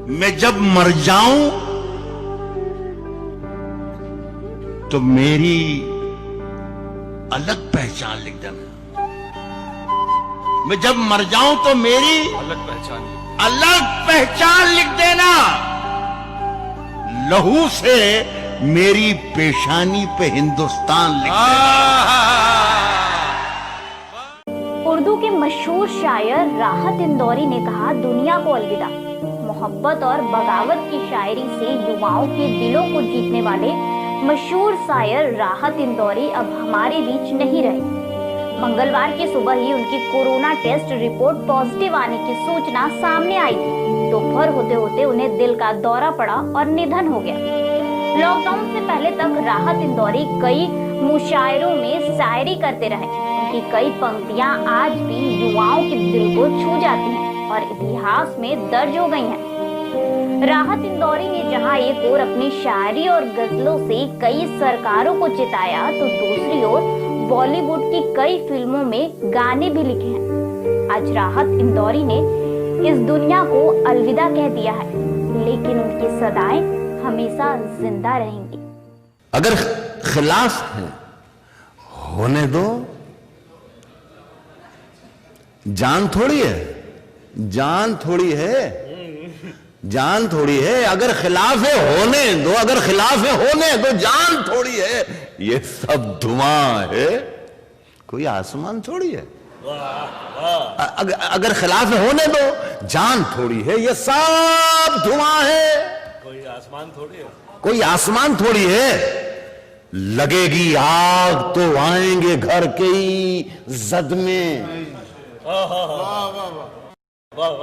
मैं जब मर जाऊं तो मेरी अलग पहचान लिख देना। मैं जब मर जाऊं तो मेरी अलग पहचान लिख देना। लहू से मेरी पेशानी पे हिंदुस्तान लिख देना। उर्दू के मशहूर शायर राहत इंदौरी ने कहा, दुनिया को अलविदा। मोहब्बत और बगावत की शायरी से युवाओं के दिलों को जीतने वाले मशहूर शायर राहत इंदौरी अब हमारे बीच नहीं रहे। मंगलवार की सुबह ही उनकी कोरोना टेस्ट रिपोर्ट पॉजिटिव आने की सूचना सामने आई थी। दोपहर होते होते उन्हें दिल का दौरा पड़ा और निधन हो गया। लॉकडाउन से पहले तक राहत इंदौरी कई मुशायरों में शायरी करते रहे। उनकी कई पंक्तियां आज भी युवाओं के दिल को छू जाती हैं और इतिहास में दर्ज हो गई हैं। राहत इंदौरी ने जहां एक ओर अपनी शायरी और गजलों से कई सरकारों को जिताया, तो दूसरी ओर बॉलीवुड की कई फिल्मों में गाने भी लिखे हैं। आज राहत इंदौरी ने इस दुनिया को अलविदा कह दिया है, लेकिन उनकी सदाएं हमेशा जिंदा रहेंगी। अगर खिलाफ है होने दो, जान थोड़ी है, जान थोड़ी है, जान थोड़ी है। अगर खिलाफ है होने दो, अगर खिलाफ है होने दो, जान थोड़ी है। ये सब धुआं है, कोई आसमान थोड़ी है। अगर खिलाफ है होने दो, जान थोड़ी है। ये सब धुआं है, कोई आसमान थोड़ी है, कोई आसमान थोड़ी है। लगेगी आग तो आएंगे घर के ही जद में।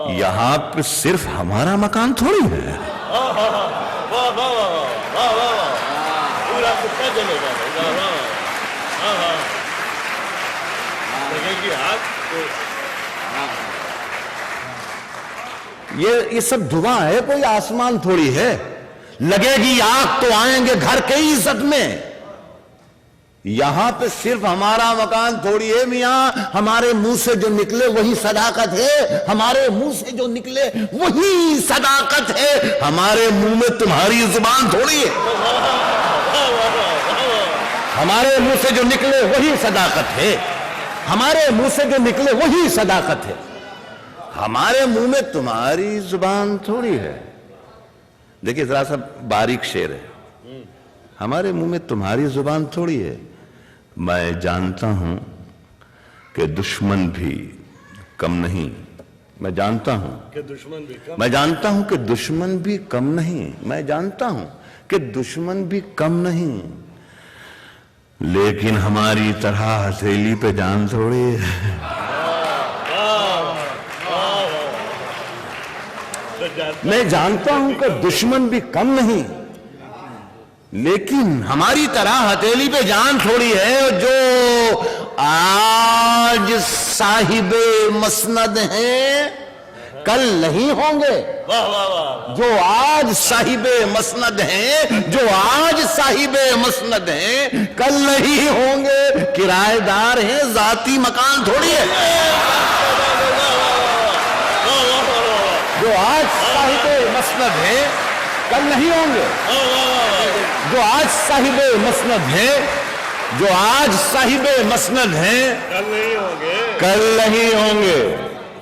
यहां पे सिर्फ हमारा मकान थोड़ी है। पूरा कुत्ता जलेगा। लगेगी आग तो ये सब धुआं है, कोई आसमान थोड़ी है। लगेगी आग तो आएंगे घर के ही इज्जत में। यहां पे सिर्फ हमारा मकान थोड़ी है मियां। हमारे मुंह से जो निकले वही सदाकत है। हमारे मुंह से जो निकले वही सदाकत है। हमारे मुंह में तुम्हारी जुबान थोड़ी है। हमारे मुंह से जो निकले वही सदाकत है। हमारे मुंह से जो निकले वही सदाकत है। हमारे मुंह में तुम्हारी जुबान थोड़ी है। देखिए जरा सा बारीक शेर है। हमारे मुंह में तुम्हारी जुबान थोड़ी है। मैं जानता हूं कि दुश्मन भी कम नहीं। मैं जानता हूं कि दुश्मन भी कम। मैं जानता हूं कि दुश्मन भी कम नहीं। मैं जानता हूं कि दुश्मन भी कम नहीं। लेकिन हमारी तरह हथेली पे जान थोड़ी है। मैं जानता हूं कि दुश्मन भी कम नहीं, लेकिन हमारी तरह हथेली पे जान थोड़ी है। जो आज साहिबे मसनद हैं, कल नहीं होंगे। जो आज साहिबे मसनद हैं, जो आज साहिबे मसनद हैं, कल नहीं होंगे। किराएदार हैं, जाती मकान थोड़ी है। जो आज साहिबे मसनद हैं, कल नहीं होंगे। जो आज साहिबे मसनद हैं, जो आज साहिबे मसनद हैं, कल नहीं होंगे। कल नहीं होंगे।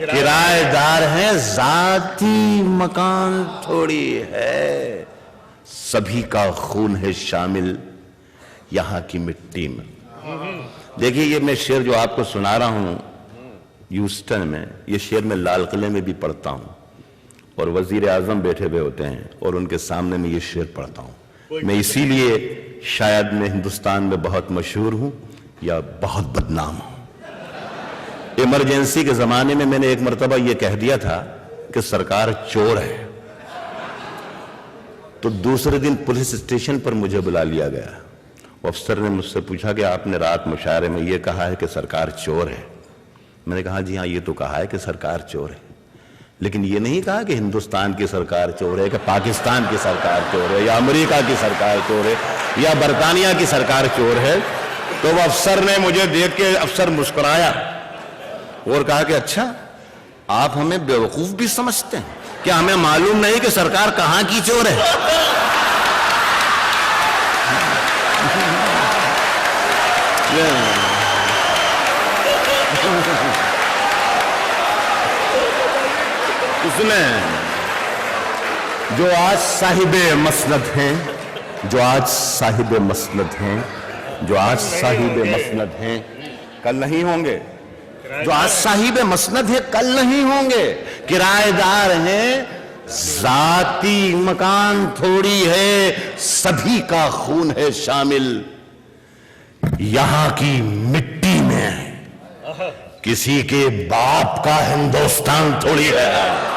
किराएदार हैं, जाती मकान थोड़ी है। सभी का खून है शामिल यहां की मिट्टी में। देखिए ये मैं शेर जो आपको सुना रहा हूं ह्यूस्टन में, ये शेर मैं लाल किले में भी पढ़ता हूं और वजीर आजम बैठे हुए होते हैं और उनके सामने में ये शेर पढ़ता हूं। मैं इसीलिए शायद मैं हिंदुस्तान में बहुत मशहूर हूं या बहुत बदनाम हूं। इमरजेंसी के जमाने में मैंने एक मर्तबा यह कह दिया था कि सरकार चोर है, तो दूसरे दिन पुलिस स्टेशन पर मुझे बुला लिया गया। अफसर ने मुझसे पूछा कि आपने रात मुशायरे में यह कहा है कि सरकार चोर है। मैंने कहा जी हाँ, ये तो कहा है कि सरकार चोर है, लेकिन ये नहीं कहा कि हिंदुस्तान की सरकार चोर है, कि पाकिस्तान की सरकार चोर है, या अमेरिका की सरकार चोर है, या बरतानिया की सरकार चोर है। तो वो अफसर ने मुझे देख के अफसर मुस्कुराया और कहा कि अच्छा आप हमें बेवकूफ भी समझते हैं। क्या हमें मालूम नहीं कि सरकार कहां की चोर है? उसने जो आज साहिबे मसनद हैं, जो आज साहिबे मसनद हैं, जो आज साहिबे मसनद हैं, कल नहीं होंगे। जो आज साहिबे मसनद है, कल नहीं होंगे। किराएदार हैं, जाती मकान थोड़ी है, सभी का खून है शामिल। यहां की मिट्टी में किसी के बाप का हिंदुस्तान थोड़ी है।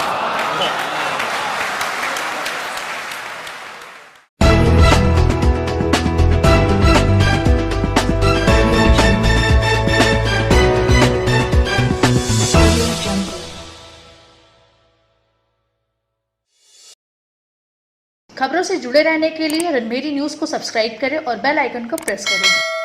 खबरों से जुड़े रहने के लिए रणबीर न्यूज को सब्सक्राइब करें और बेल आइकन को प्रेस करें।